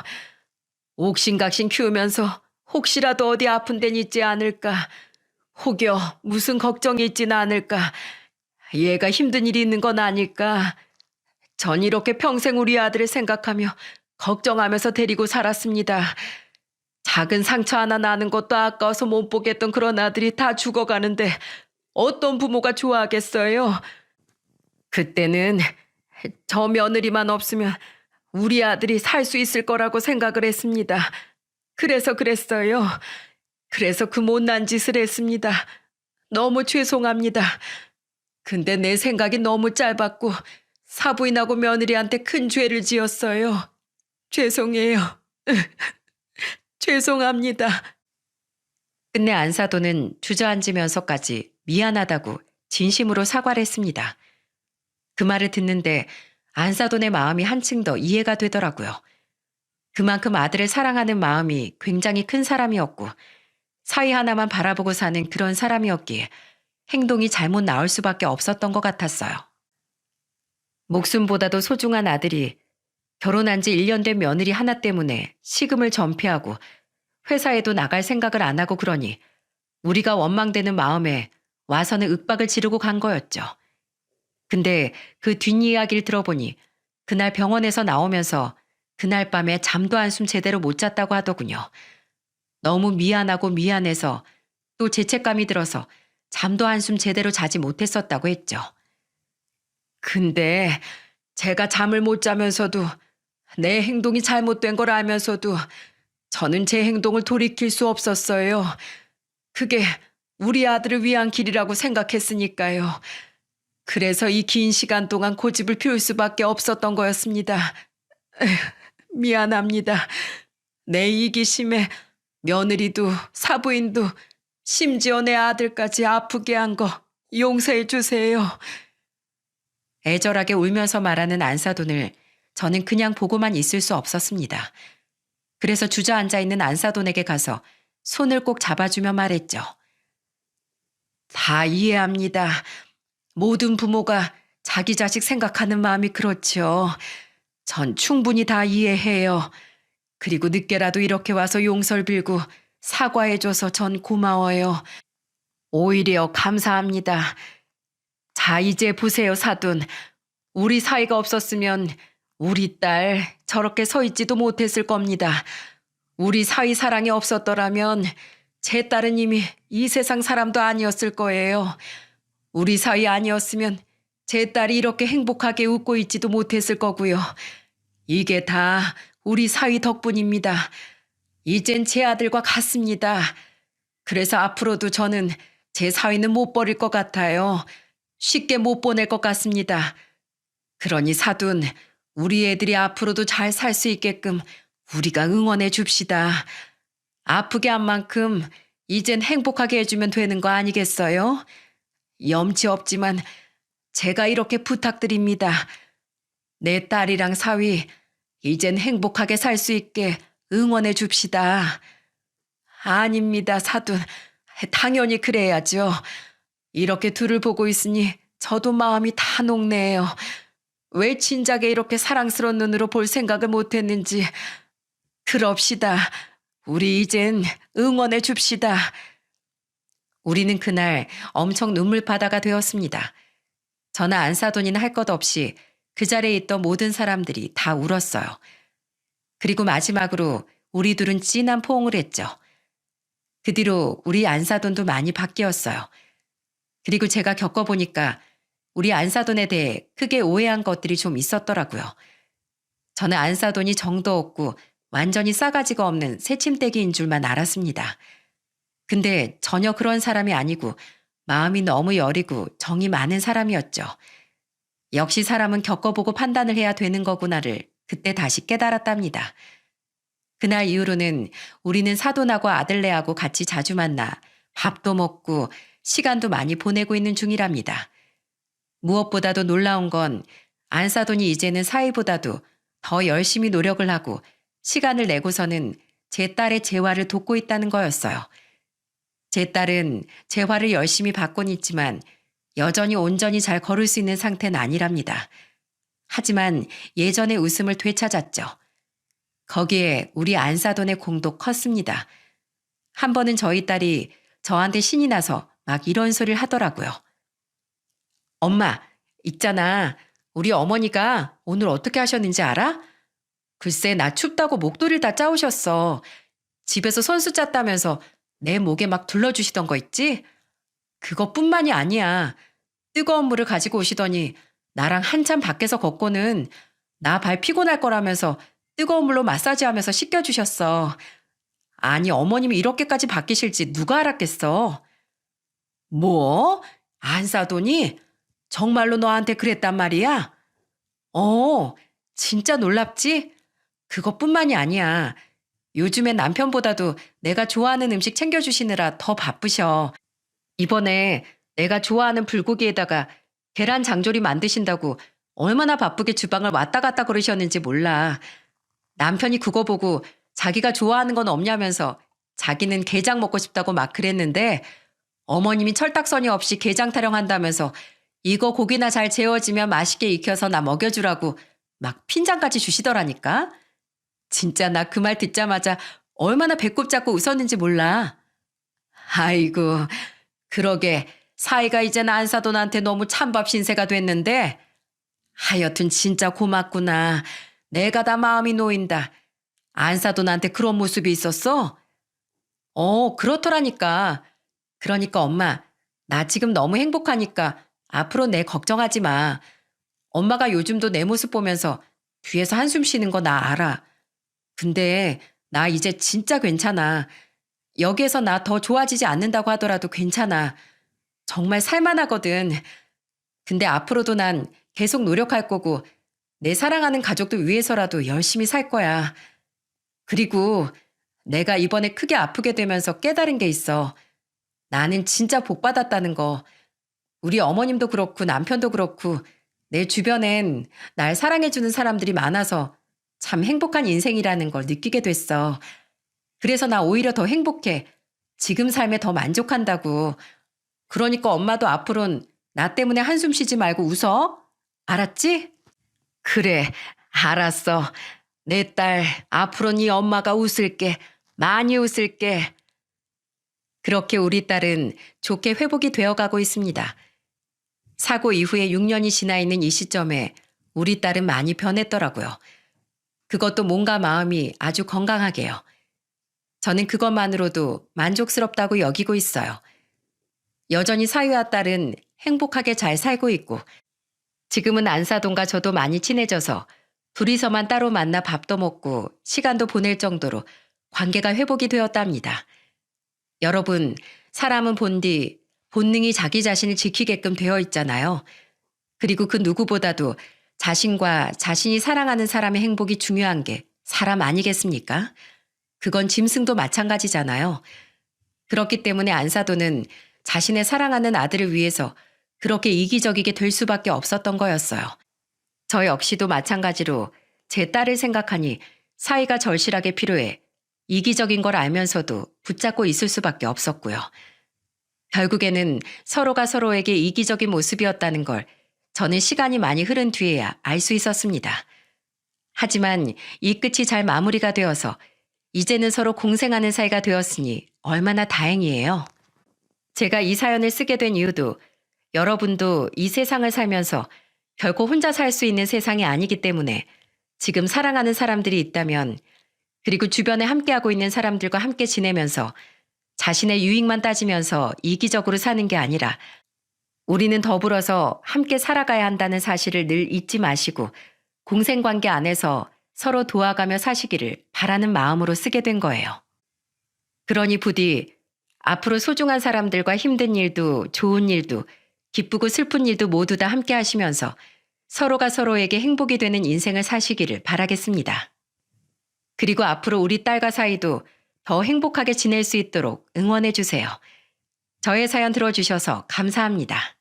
옥신각신 키우면서 혹시라도 어디 아픈 데는 있지 않을까. 혹여 무슨 걱정이 있지는 않을까. 얘가 힘든 일이 있는 건 아닐까. 전 이렇게 평생 우리 아들을 생각하며 걱정하면서 데리고 살았습니다. 작은 상처 하나 나는 것도 아까워서 못 보겠던 그런 아들이 다 죽어가는데 어떤 부모가 좋아하겠어요. 그때는 저 며느리만 없으면 우리 아들이 살 수 있을 거라고 생각을 했습니다. 그래서 그랬어요. 그래서 그 못난 짓을 했습니다. 너무 죄송합니다. 근데 내 생각이 너무 짧았고 사부인하고 며느리한테 큰 죄를 지었어요. 죄송해요. 죄송합니다. 끝내 안사돈은 주저앉으면서까지 미안하다고 진심으로 사과를 했습니다. 그 말을 듣는데 안사돈의 마음이 한층 더 이해가 되더라고요. 그만큼 아들을 사랑하는 마음이 굉장히 큰 사람이었고 사위 하나만 바라보고 사는 그런 사람이었기에 행동이 잘못 나올 수밖에 없었던 것 같았어요. 목숨보다도 소중한 아들이 결혼한 지 1년 된 며느리 하나 때문에 시금을 전폐하고 회사에도 나갈 생각을 안 하고 그러니 우리가 원망되는 마음에 와서는 윽박을 지르고 간 거였죠. 근데 그 뒷이야기를 들어보니 그날 병원에서 나오면서 그날 밤에 잠도 한숨 제대로 못 잤다고 하더군요. 너무 미안하고 미안해서 또 죄책감이 들어서 잠도 한숨 제대로 자지 못했었다고 했죠. 근데 제가 잠을 못 자면서도 내 행동이 잘못된 걸 알면서도 저는 제 행동을 돌이킬 수 없었어요. 그게 우리 아들을 위한 길이라고 생각했으니까요. 그래서 이 긴 시간 동안 고집을 피울 수밖에 없었던 거였습니다. 에휴, 미안합니다. 내 이기심에 며느리도 사부인도 심지어 내 아들까지 아프게 한 거 용서해 주세요. 애절하게 울면서 말하는 안사돈을 저는 그냥 보고만 있을 수 없었습니다. 그래서 주저앉아 있는 안사돈에게 가서 손을 꼭 잡아주며 말했죠. 다 이해합니다. 모든 부모가 자기 자식 생각하는 마음이 그렇죠. 전 충분히 다 이해해요. 그리고 늦게라도 이렇게 와서 용서를 빌고 사과해줘서 전 고마워요. 오히려 감사합니다. 자, 이제 보세요, 사돈. 우리 사이가 없었으면 우리 딸 저렇게 서 있지도 못했을 겁니다. 우리 사위 사랑이 없었더라면 제 딸은 이미 이 세상 사람도 아니었을 거예요. 우리 사위 아니었으면 제 딸이 이렇게 행복하게 웃고 있지도 못했을 거고요. 이게 다 우리 사위 덕분입니다. 이젠 제 아들과 같습니다. 그래서 앞으로도 저는 제 사위는 못 버릴 것 같아요. 쉽게 못 보낼 것 같습니다. 그러니 사돈, 우리 애들이 앞으로도 잘 살 수 있게끔 우리가 응원해 줍시다. 아프게 한 만큼 이젠 행복하게 해주면 되는 거 아니겠어요? 염치 없지만 제가 이렇게 부탁드립니다. 내 딸이랑 사위, 이젠 행복하게 살 수 있게 응원해 줍시다. 아닙니다, 사돈. 당연히 그래야죠. 이렇게 둘을 보고 있으니 저도 마음이 다 녹네요. 왜 진작에 이렇게 사랑스러운 눈으로 볼 생각을 못했는지. 그럽시다. 우리 이젠 응원해 줍시다. 우리는 그날 엄청 눈물바다가 되었습니다. 저나 안사돈이나 할 것 없이 그 자리에 있던 모든 사람들이 다 울었어요. 그리고 마지막으로 우리 둘은 진한 포옹을 했죠. 그 뒤로 우리 안사돈도 많이 바뀌었어요. 그리고 제가 겪어보니까 우리 안사돈에 대해 크게 오해한 것들이 좀 있었더라고요. 저는 안사돈이 정도 없고 완전히 싸가지가 없는 새침대기인 줄만 알았습니다. 근데 전혀 그런 사람이 아니고 마음이 너무 여리고 정이 많은 사람이었죠. 역시 사람은 겪어보고 판단을 해야 되는 거구나를 그때 다시 깨달았답니다. 그날 이후로는 우리는 사돈하고 아들네하고 같이 자주 만나 밥도 먹고 시간도 많이 보내고 있는 중이랍니다. 무엇보다도 놀라운 건 안사돈이 이제는 사위보다도 더 열심히 노력을 하고 시간을 내고서는 제 딸의 재활을 돕고 있다는 거였어요. 제 딸은 재활을 열심히 받곤 있지만 여전히 온전히 잘 걸을 수 있는 상태는 아니랍니다. 하지만 예전의 웃음을 되찾았죠. 거기에 우리 안사돈의 공도 컸습니다. 한 번은 저희 딸이 저한테 신이 나서 막 이런 소리를 하더라고요. 엄마, 있잖아. 우리 어머니가 오늘 어떻게 하셨는지 알아? 글쎄, 나 춥다고 목도리를 다 짜오셨어. 집에서 손수 짰다면서 내 목에 막 둘러주시던 거 있지? 그것뿐만이 아니야. 뜨거운 물을 가지고 오시더니 나랑 한참 밖에서 걷고는 나 발 피곤할 거라면서 뜨거운 물로 마사지하면서 씻겨주셨어. 아니, 어머님이 이렇게까지 바뀌실지 누가 알았겠어. 뭐? 안사돈이? 정말로 너한테 그랬단 말이야? 진짜 놀랍지? 그것뿐만이 아니야. 요즘엔 남편보다도 내가 좋아하는 음식 챙겨주시느라 더 바쁘셔. 이번에 내가 좋아하는 불고기에다가 계란 장조림 만드신다고 얼마나 바쁘게 주방을 왔다 갔다 그러셨는지 몰라. 남편이 그거 보고 자기가 좋아하는 건 없냐면서 자기는 게장 먹고 싶다고 막 그랬는데 어머님이 철딱서니 없이 게장 타령한다면서 이거 고기나 잘 재워지면 맛있게 익혀서 나 먹여주라고 막 핀잔까지 주시더라니까. 진짜 나 그 말 듣자마자 얼마나 배꼽 잡고 웃었는지 몰라. 아이고, 그러게 사이가 이젠 안사돈한테 너무 찬밥 신세가 됐는데 하여튼 진짜 고맙구나. 내가 다 마음이 놓인다. 안사돈한테 그런 모습이 있었어? 그렇더라니까. 그러니까 엄마, 나 지금 너무 행복하니까 앞으로 내 걱정하지 마. 엄마가 요즘도 내 모습 보면서 뒤에서 한숨 쉬는 거 나 알아. 근데 나 이제 진짜 괜찮아. 여기에서 나 더 좋아지지 않는다고 하더라도 괜찮아. 정말 살만하거든. 근데 앞으로도 난 계속 노력할 거고 내 사랑하는 가족들 위해서라도 열심히 살 거야. 그리고 내가 이번에 크게 아프게 되면서 깨달은 게 있어. 나는 진짜 복 받았다는 거. 우리 어머님도 그렇고 남편도 그렇고 내 주변엔 날 사랑해주는 사람들이 많아서 참 행복한 인생이라는 걸 느끼게 됐어. 그래서 나 오히려 더 행복해. 지금 삶에 더 만족한다고. 그러니까 엄마도 앞으론 나 때문에 한숨 쉬지 말고 웃어. 알았지? 그래, 알았어. 내 딸, 앞으로 네 엄마가 웃을게. 많이 웃을게. 그렇게 우리 딸은 좋게 회복이 되어가고 있습니다. 사고 이후에 6년이 지나 있는 이 시점에 우리 딸은 많이 변했더라고요. 그것도 몸과 마음이 아주 건강하게요. 저는 그것만으로도 만족스럽다고 여기고 있어요. 여전히 사위와 딸은 행복하게 잘 살고 있고 지금은 안사돈과 저도 많이 친해져서 둘이서만 따로 만나 밥도 먹고 시간도 보낼 정도로 관계가 회복이 되었답니다. 여러분, 사람은 본디 본능이 자기 자신을 지키게끔 되어 있잖아요. 그리고 그 누구보다도 자신과 자신이 사랑하는 사람의 행복이 중요한 게 사람 아니겠습니까? 그건 짐승도 마찬가지잖아요. 그렇기 때문에 안사돈은 자신의 사랑하는 아들을 위해서 그렇게 이기적이게 될 수밖에 없었던 거였어요. 저 역시도 마찬가지로 제 딸을 생각하니 사이가 절실하게 필요해 이기적인 걸 알면서도 붙잡고 있을 수밖에 없었고요. 결국에는 서로가 서로에게 이기적인 모습이었다는 걸 저는 시간이 많이 흐른 뒤에야 알 수 있었습니다. 하지만 이 끝이 잘 마무리가 되어서 이제는 서로 공생하는 사이가 되었으니 얼마나 다행이에요. 제가 이 사연을 쓰게 된 이유도 여러분도 이 세상을 살면서 결코 혼자 살 수 있는 세상이 아니기 때문에 지금 사랑하는 사람들이 있다면 그리고 주변에 함께하고 있는 사람들과 함께 지내면서 자신의 유익만 따지면서 이기적으로 사는 게 아니라 우리는 더불어서 함께 살아가야 한다는 사실을 늘 잊지 마시고 공생관계 안에서 서로 도와가며 사시기를 바라는 마음으로 쓰게 된 거예요. 그러니 부디 앞으로 소중한 사람들과 힘든 일도 좋은 일도 기쁘고 슬픈 일도 모두 다 함께 하시면서 서로가 서로에게 행복이 되는 인생을 사시기를 바라겠습니다. 그리고 앞으로 우리 딸과 사이도 더 행복하게 지낼 수 있도록 응원해 주세요. 저의 사연 들어주셔서 감사합니다.